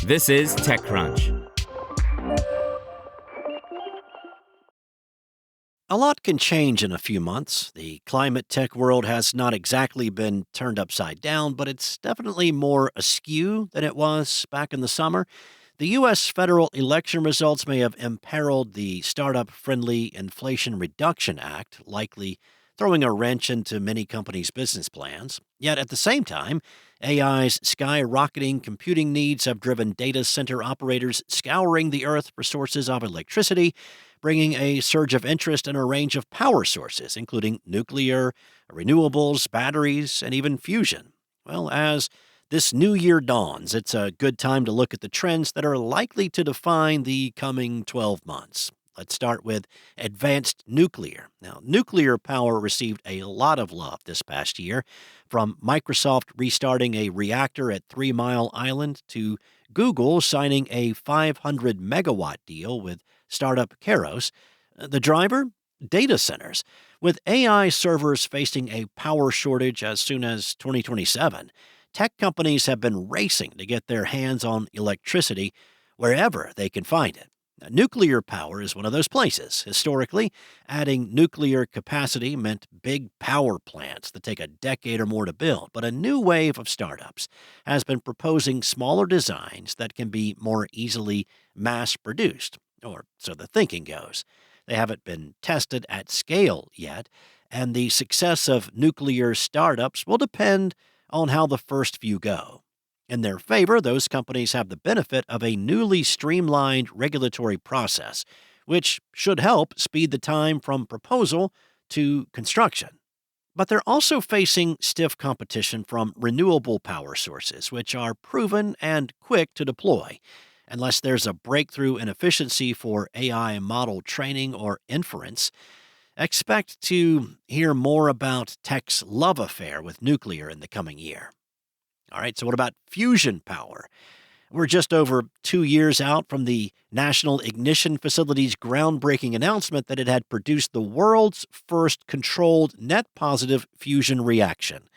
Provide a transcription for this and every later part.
This is TechCrunch. A lot can change in a few months. The climate tech world has not exactly been turned upside down, but it's definitely more askew than it was back in the summer. The U.S. federal election results may have imperiled the startup friendly Inflation Reduction Act, likely throwing a wrench into many companies' business plans. Yet at the same time, AI's skyrocketing computing needs have driven data center operators scouring the earth for sources of electricity, bringing a surge of interest in a range of power sources, including nuclear, renewables, batteries, and even fusion. Well, as this new year dawns, it's a good time to look at the trends that are likely to define the coming 12 months. Let's start with advanced nuclear. Now, nuclear power received a lot of love this past year, from Microsoft restarting a reactor at 3 Mile Island to Google signing a 500 megawatt deal with startup Keros. The driver? Data centers. With AI servers facing a power shortage as soon as 2027, tech companies have been racing to get their hands on electricity wherever they can find it. Now, nuclear power is one of those places. Historically, adding nuclear capacity meant big power plants that take a decade or more to build. But a new wave of startups has been proposing smaller designs that can be more easily mass produced, or so the thinking goes. They haven't been tested at scale yet, and the success of nuclear startups will depend on how the first few go. In their favor, those companies have the benefit of a newly streamlined regulatory process, which should help speed the time from proposal to construction. But they're also facing stiff competition from renewable power sources, which are proven and quick to deploy. Unless there's a breakthrough in efficiency for AI model training or inference, expect to hear more about tech's love affair with nuclear in the coming year. All right, so what about fusion power? We're just over 2 years out from the National Ignition Facility's groundbreaking announcement that it had produced the world's first controlled net positive fusion reaction.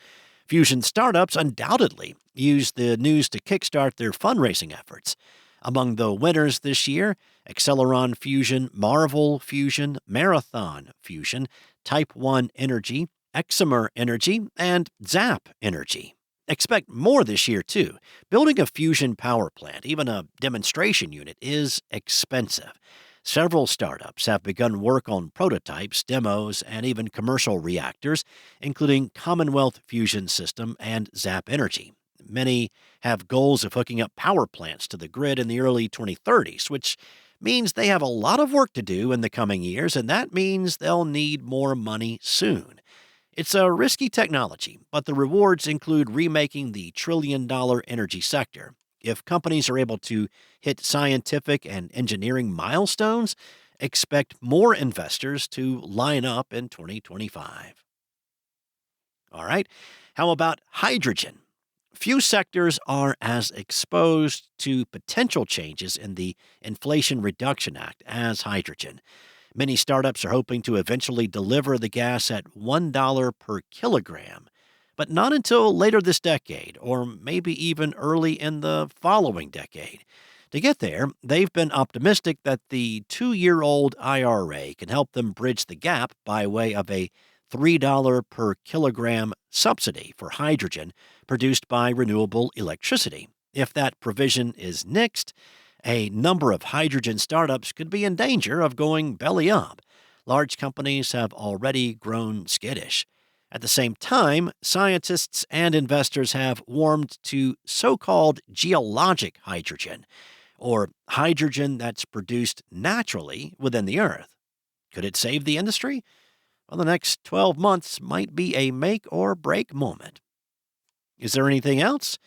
Fusion startups undoubtedly used the news to kickstart their fundraising efforts. Among the winners this year, Acceleron Fusion, Marvel Fusion, Marathon Fusion, Type 1 Energy, Exemer Energy, and Zap Energy. Expect more this year, too. Building a fusion power plant, even a demonstration unit, is expensive. Several startups have begun work on prototypes, demos, and even commercial reactors, including Commonwealth Fusion System and Zap Energy. Many have goals of hooking up power plants to the grid in the early 2030s, which means they have a lot of work to do in the coming years, and that means they'll need more money soon. It's a risky technology, but the rewards include remaking the trillion-dollar energy sector. If companies are able to hit scientific and engineering milestones, expect more investors to line up in 2025. All right, how about hydrogen? Few sectors are as exposed to potential changes in the Inflation Reduction Act as hydrogen. Many startups are hoping to eventually deliver the gas at $1 per kilogram, but not until later this decade, or maybe even early in the following decade. To get there, they've been optimistic that the 2-year-old IRA can help them bridge the gap by way of a $3 per kilogram subsidy for hydrogen produced by renewable electricity. If that provision is nixed, a number of hydrogen startups could be in danger of going belly up. Large companies have already grown skittish. At the same time, scientists and investors have warmed to so called geologic hydrogen, or hydrogen that's produced naturally within the Earth. Could it save the industry? Well, the next 12 months might be a make or break moment. Is there anything else?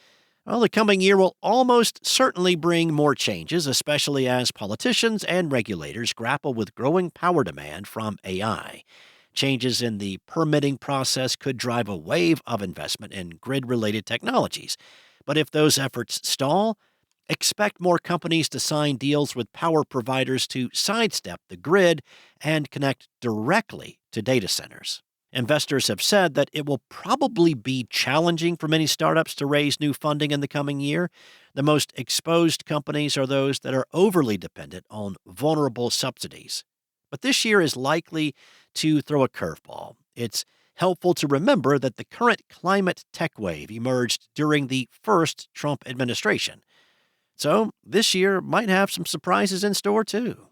Well, the coming year will almost certainly bring more changes, especially as politicians and regulators grapple with growing power demand from AI. Changes in the permitting process could drive a wave of investment in grid related technologies. But if those efforts stall, expect more companies to sign deals with power providers to sidestep the grid and connect directly to data centers. Investors have said that it will probably be challenging for many startups to raise new funding in the coming year. The most exposed companies are those that are overly dependent on vulnerable subsidies. But this year is likely to throw a curveball. It's helpful to remember that the current climate tech wave emerged during the first Trump administration. So this year might have some surprises in store, too.